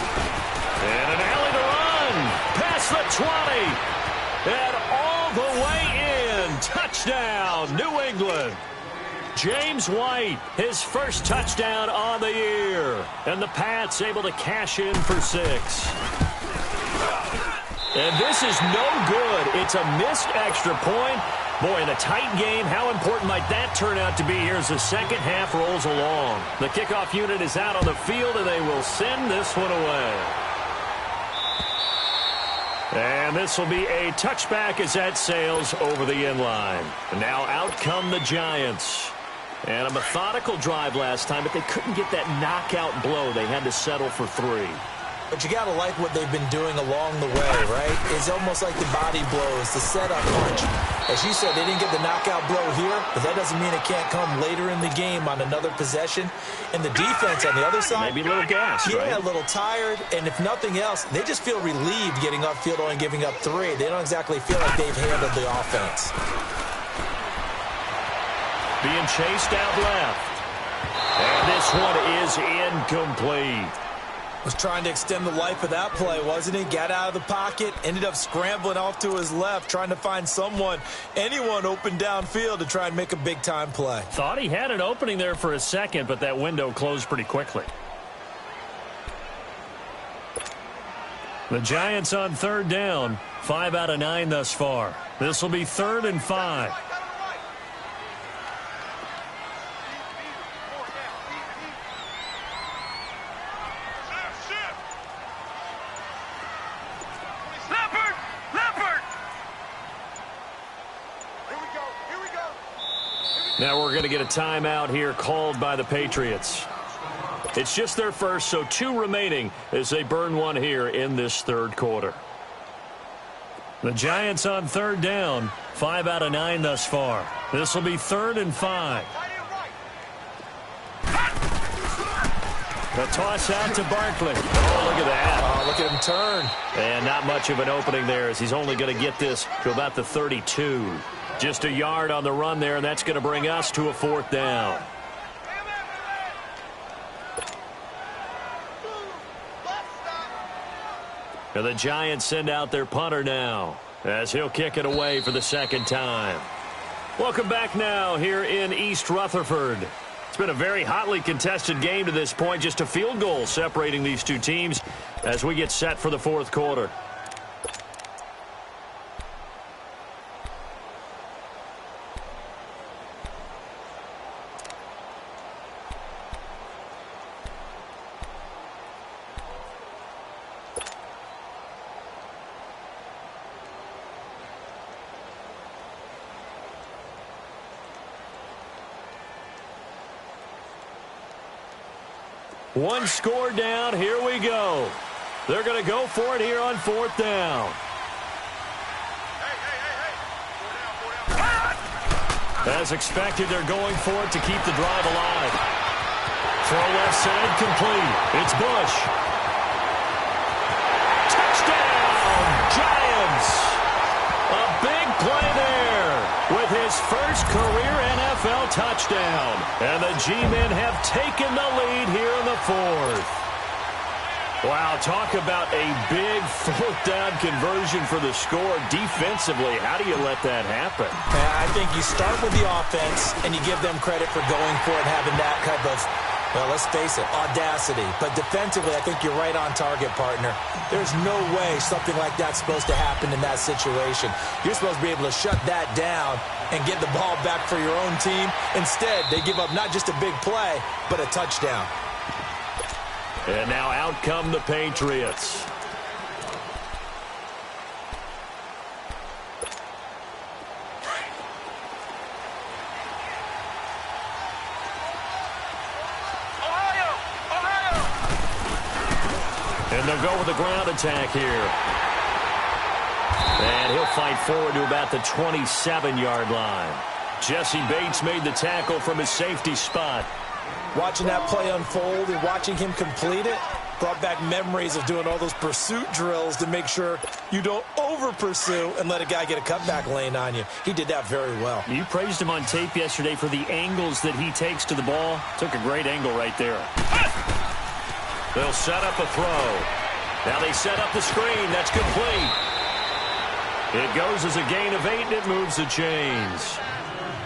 And an alley to run. Past the 20. And all the way in. Touchdown, New England. James White, his first touchdown on the year. And the Pats able to cash in for 6. And this is no good. It's a missed extra point. Boy, in a tight game, how important might that turn out to be here as the second half rolls along? The kickoff unit is out on the field, and they will send this one away. And this will be a touchback as that sails over the end line. And now out come the Giants. And a methodical drive last time, but they couldn't get that knockout blow. They had to settle for 3. But you got to like what they've been doing along the way, right? It's almost like the body blows, the setup punch. As you said, they didn't get the knockout blow here, but that doesn't mean it can't come later in the game on another possession. And the defense on the other side, maybe a little gassed, yeah, right? A little tired. And if nothing else, they just feel relieved getting upfield only giving up 3. They don't exactly feel like they've handled the offense. Being chased out left. And this one is incomplete. Was trying to extend the life of that play, wasn't he? Got out of the pocket, ended up scrambling off to his left, trying to find anyone open downfield to try and make a big-time play. Thought he had an opening there for a second, but that window closed pretty quickly. The Giants on 3rd down, 5 out of 9 thus far. This will be 3rd and 5. Now we're going to get a timeout here called by the Patriots. It's just their first, so 2 remaining as they burn one here in this 3rd quarter. The Giants on 3rd down, 5 out of 9 thus far. This will be 3rd and 5. The toss out to Barkley. Oh, look at that. Oh, look at him turn. And not much of an opening there as he's only going to get this to about the 32. Just a yard on the run there, and that's going to bring us to a 4th down. And the Giants send out their punter now. as he'll kick it away for the second time. Welcome back now here in East Rutherford. It's been a very hotly contested game to this point. Just a field goal separating these two teams as we get set for the fourth quarter. One score down. Here we go. They're going to go for it here on fourth down. As expected, they're going for it to keep the drive alive. Throw left side complete. It's Bush. Touchdown, Giants. A big play there with his first career NFL touchdown. And the G-men have taken the lead here in the fourth. Wow, talk about a big fourth down conversion for the score. Defensively, how do you let that happen? I think you start with the offense, and you give them credit for going for it, having that type of, well, let's face it, audacity. But defensively, I think you're right on target, partner. There's no way something like that's supposed to happen in that situation. You're supposed to be able to shut that down and get the ball back for your own team. Instead, they give up not just a big play, but a touchdown. And now out come the Patriots. And they'll go with the ground attack here. And he'll fight forward to about the 27-yard line. Jesse Bates made the tackle from his safety spot. Watching that play unfold and watching him complete it brought back memories of doing all those pursuit drills to make sure you don't over-pursue and let a guy get a cutback lane on you. He did that very well. You praised him on tape yesterday for the angles that he takes to the ball. Took a great angle right there. They'll set up a throw. Now they set up the screen. That's complete. It goes as a gain of 8, and it moves the chains.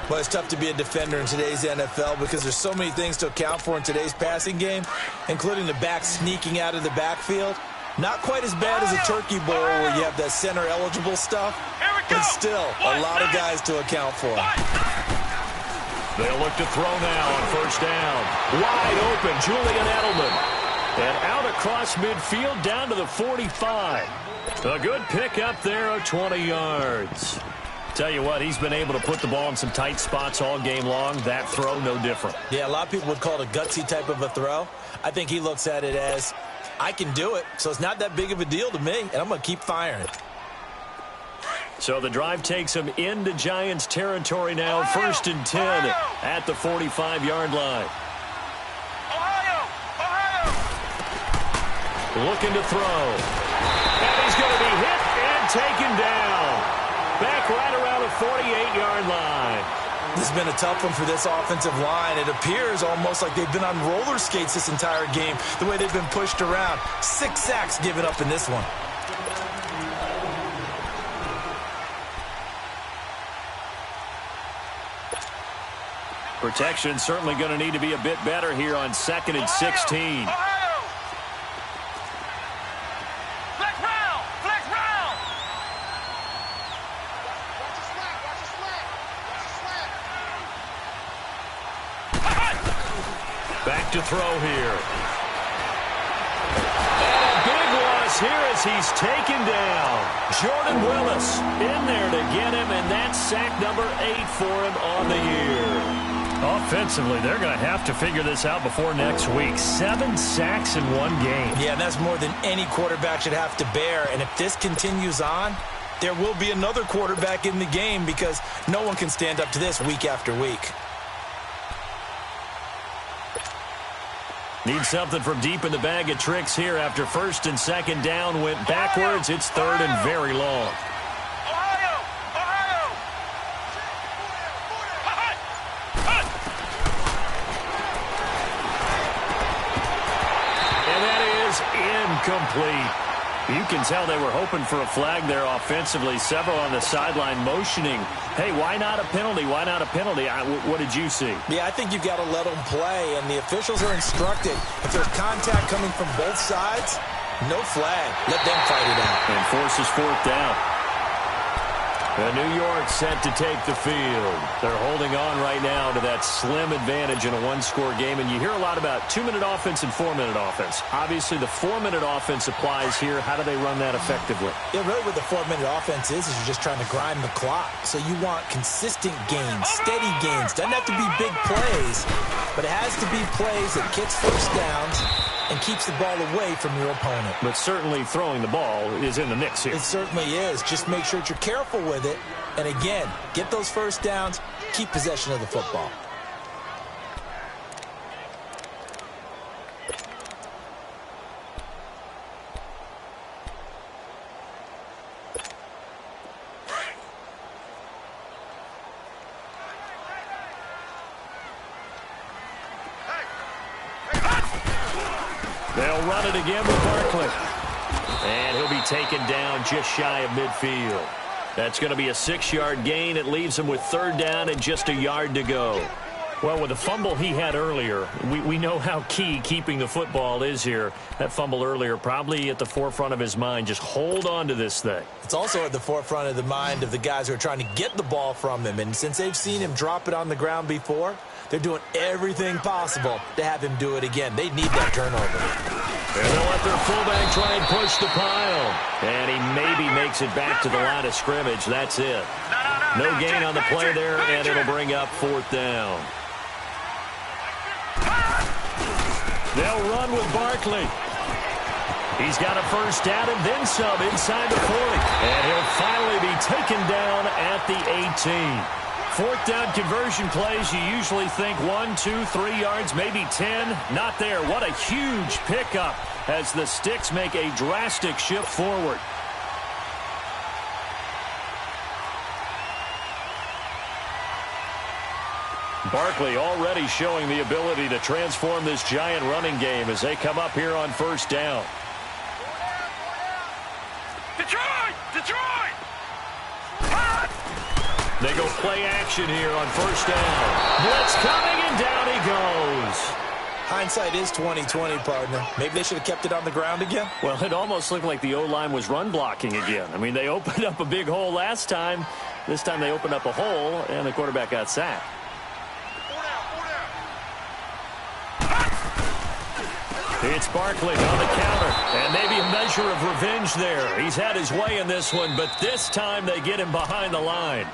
Well, it's tough to be a defender in today's NFL because there's so many things to account for in today's passing game, including the back sneaking out of the backfield. Not quite as bad as a turkey bowl where you have that center-eligible stuff, but still a lot of guys to account for. They'll look to throw now on first down. Wide open, Julian Edelman. And out across midfield down to the 45. A good pickup there of 20 yards. Tell you what, he's been able to put the ball in some tight spots all game long. That throw, no different. Yeah, a lot of people would call it a gutsy type of a throw. I think he looks at it as, I can do it, so it's not that big of a deal to me, and I'm going to keep firing. So the drive takes him into Giants territory now. First and 10 at the 45-yard line. Looking to throw. And he's going to be hit and taken down. Back right around the 48-yard line. This has been a tough one for this offensive line. It appears almost like they've been on roller skates this entire game, the way they've been pushed around. 6 sacks given up in this one. Protection certainly going to need to be a bit better here on 2nd and 16. Back to throw here. And a big loss here as he's taken down. Jordan Willis in there to get him, and that's sack number 8 for him on the year. Offensively, they're going to have to figure this out before next week. 7 sacks in one game. Yeah, and that's more than any quarterback should have to bear. And if this continues on, there will be another quarterback in the game because no one can stand up to this week after week. Need something from deep in the bag of tricks here after first and second down went backwards. It's third and very long. And that is incomplete. You can tell they were hoping for a flag there offensively. Several on the sideline motioning, hey, why not a penalty? Why not a penalty? What did you see? Yeah, I think you've got to let them play, and the officials are instructed. If there's contact coming from both sides, no flag. Let them fight it out. And forces fourth down. And New York set to take the field. They're holding on right now to that slim advantage in a one-score game. And you hear a lot about 2-minute offense and 4-minute offense. Obviously, the 4-minute offense applies here. How do they run that effectively? Yeah, really what the 4-minute offense is you're just trying to grind the clock. So you want consistent gains, steady gains. Doesn't have to be big plays, but it has to be plays that gets first downs and keeps the ball away from your opponent. But certainly throwing the ball is in the mix here. It certainly is. Just make sure that you're careful with it. And again, get those first downs, keep possession of the football. They'll run it again with Barkley. And he'll be taken down just shy of midfield. That's going to be a 6-yard gain. It leaves him with third down and just a yard to go. Well, with the fumble he had earlier, we know how key keeping the football is here. That fumble earlier probably at the forefront of his mind. Just hold on to this thing. It's also at the forefront of the mind of the guys who are trying to get the ball from him. And since they've seen him drop it on the ground before, they're doing everything possible to have him do it again. They need that turnover. And they'll let their fullback try and push the pile. And he maybe makes it back to the line of scrimmage. That's it. No gain on the play there, and it'll bring up fourth down. They'll run with Barkley. He's got a first down and then some inside the 40. And he'll finally be taken down at the 18. Fourth down conversion plays, you usually think 1, 2, 3 yards, maybe 10. Not there. What a huge pickup as the Sticks make a drastic shift forward. Barkley already showing the ability to transform this giant running game as they come up here on first down. Detroit! Detroit! They go play action here on first down. Blitz coming, and down he goes. Hindsight is 20/20, partner. Maybe they should have kept it on the ground again. Well, it almost looked like the O-line was run blocking again. I mean, they opened up a big hole last time. This time they opened up a hole, and the quarterback got sacked. It's Barkley on the counter, and maybe a measure of revenge there. He's had his way in this one, but this time they get him behind the line.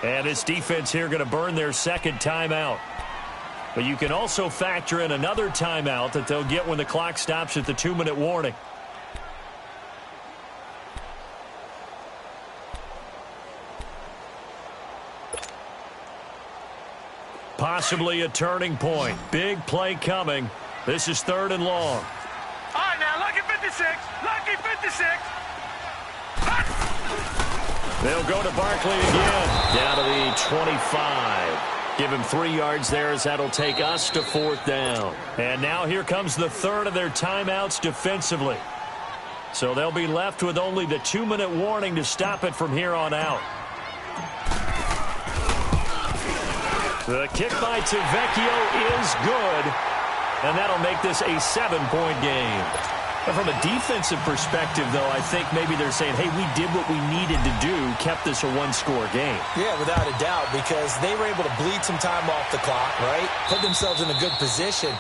And this defense here going to burn their second timeout. But you can also factor in another timeout that they'll get when the clock stops at the 2-minute warning. Possibly a turning point. Big play coming. This is third and long. All right, now, lucky 56. Lucky 56. They'll go to Barkley again. Down to the 25. Give him 3 yards there as that'll take us to fourth down. And now here comes the third of their timeouts defensively. So they'll be left with only the 2-minute warning to stop it from here on out. The kick by Tavecchio is good. And that'll make this a 7-point game. But from a defensive perspective, though, I think maybe they're saying, hey, we did what we needed to do, kept this a one-score game. Yeah, without a doubt, because they were able to bleed some time off the clock, right? Put themselves in a good position,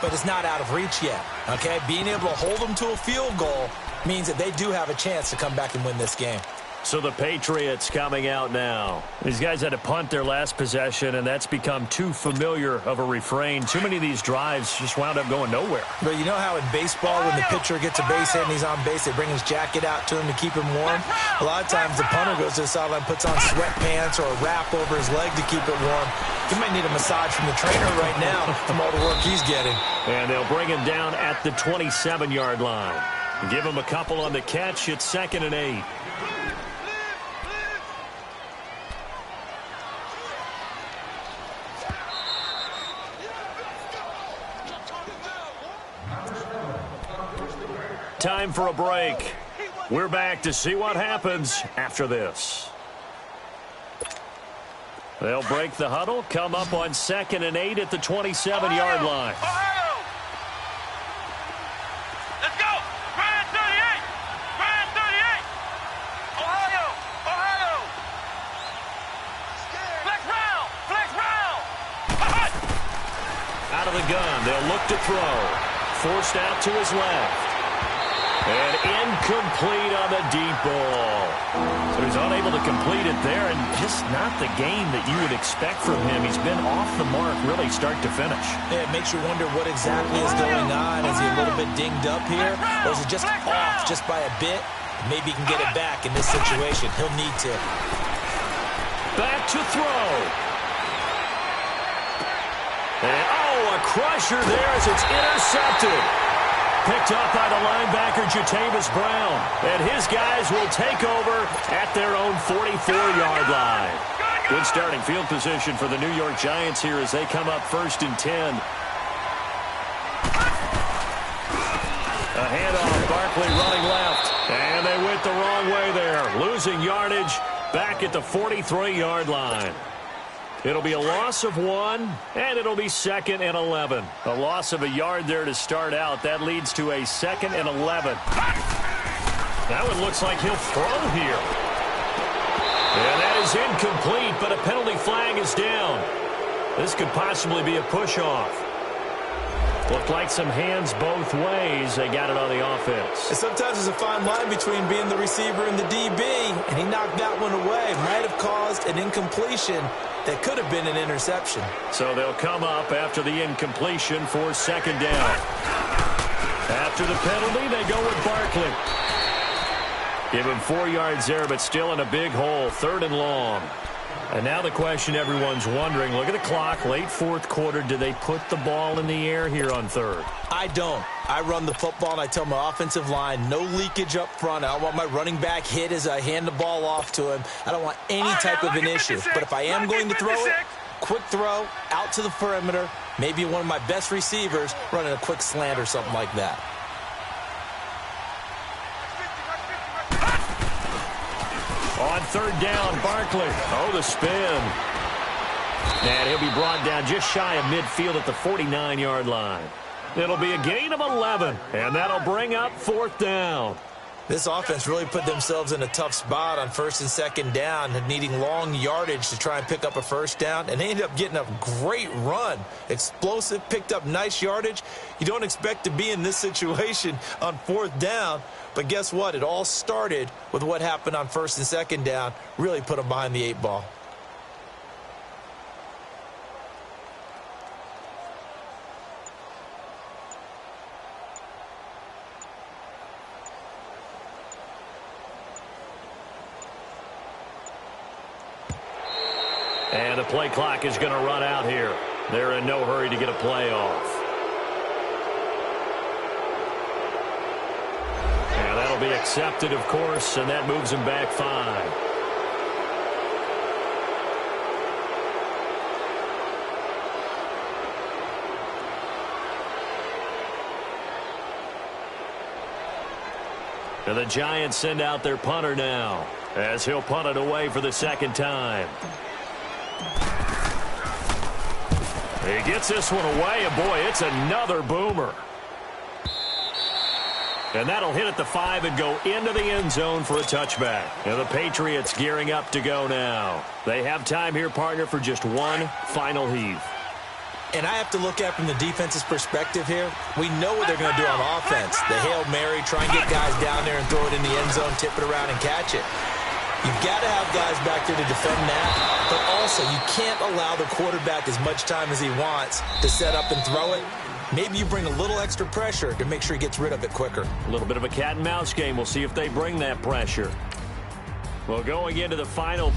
but it's not out of reach yet, okay? Being able to hold them to a field goal means that they do have a chance to come back and win this game. So the Patriots coming out now. These guys had to punt their last possession, and that's become too familiar of a refrain. Too many of these drives just wound up going nowhere. But you know how in baseball, when the pitcher gets a base hit and he's on base, they bring his jacket out to him to keep him warm? A lot of times the punter goes to the sideline, puts on sweatpants or a wrap over his leg to keep it warm. He might need a massage from the trainer right now from all the work he's getting. And they'll bring him down at the 27-yard line. Give him a couple on the catch. It's 2nd and 8. Time for a break. We're back to see what happens after this. They'll break the huddle, come up on 2nd and 8 at the 27-yard line. Ohio! Let's go! Brand 38! Brand 38! Ohio! Ohio! Flex round! Flex round! Out of the gun, they'll look to throw. Forced out to his left. And incomplete on the deep ball. So he's unable to complete it there, and just not the game that you would expect from him. He's been off the mark really start to finish. Yeah, it makes you wonder what exactly is going on. Is he a little bit dinged up here? Or is it just off just by a bit? Maybe he can get it back in this situation. He'll need to. Back to throw. And, oh, a crusher there as it's intercepted. Picked up by the linebacker, Jatavis Brown. And his guys will take over at their own 44-yard line. Good starting field position for the New York Giants here as they come up 1st and 10. A handoff, Barkley running left. And they went the wrong way there. Losing yardage back at the 43-yard line. It'll be a loss of 1, and it'll be 2nd and 11. A loss of a yard there to start out. That leads to a 2nd and 11. Now it looks like he'll throw here. And that is incomplete, but a penalty flag is down. This could possibly be a push-off. Looked like some hands both ways. They got it on the offense. And sometimes there's a fine line between being the receiver and the DB, and he knocked that one away. Might have caused an incompletion that could have been an interception. So they'll come up after the incompletion for 2nd down. After the penalty, they go with Barkley. Give him 4 yards there, but still in a big hole. 3rd and long. And now the question everyone's wondering, look at the clock, late 4th quarter. Do they put the ball in the air here on 3rd? I don't. I run the football, and I tell my offensive line, no leakage up front. I don't want my running back hit as I hand the ball off to him. I don't want any type of an issue. But if I am going to throw it, quick throw, out to the perimeter, maybe one of my best receivers running a quick slant or something like that. On 3rd down, Barkley. Oh, the spin. And he'll be brought down just shy of midfield at the 49-yard line. It'll be a gain of 11, and that'll bring up 4th down. This offense really put themselves in a tough spot on 1st and 2nd down, needing long yardage to try and pick up a 1st down, and they ended up getting a great run. Explosive, picked up nice yardage. You don't expect to be in this situation on 4th down, but guess what? It all started with what happened on 1st and 2nd down. Really put them behind the 8 ball. And the play clock is going to run out here. They're in no hurry to get a play off. And that'll be accepted, of course, and that moves them back 5. And the Giants send out their punter now, as he'll punt it away for the 2nd time. He gets this one away, and boy, it's another boomer. And that'll hit at the 5 and go into the end zone for a touchback. And the Patriots gearing up to go now. They have time here, partner, for just one final heave. And I have to look at it from the defense's perspective here. We know what they're going to do on offense. The Hail Mary, try and get guys down there and throw it in the end zone, tip it around and catch it. You've got to have guys back there to defend that, but also you can't allow the quarterback as much time as he wants to set up and throw it. Maybe you bring a little extra pressure to make sure he gets rid of it quicker. A little bit of a cat and mouse game. We'll see if they bring that pressure. Well, going into the final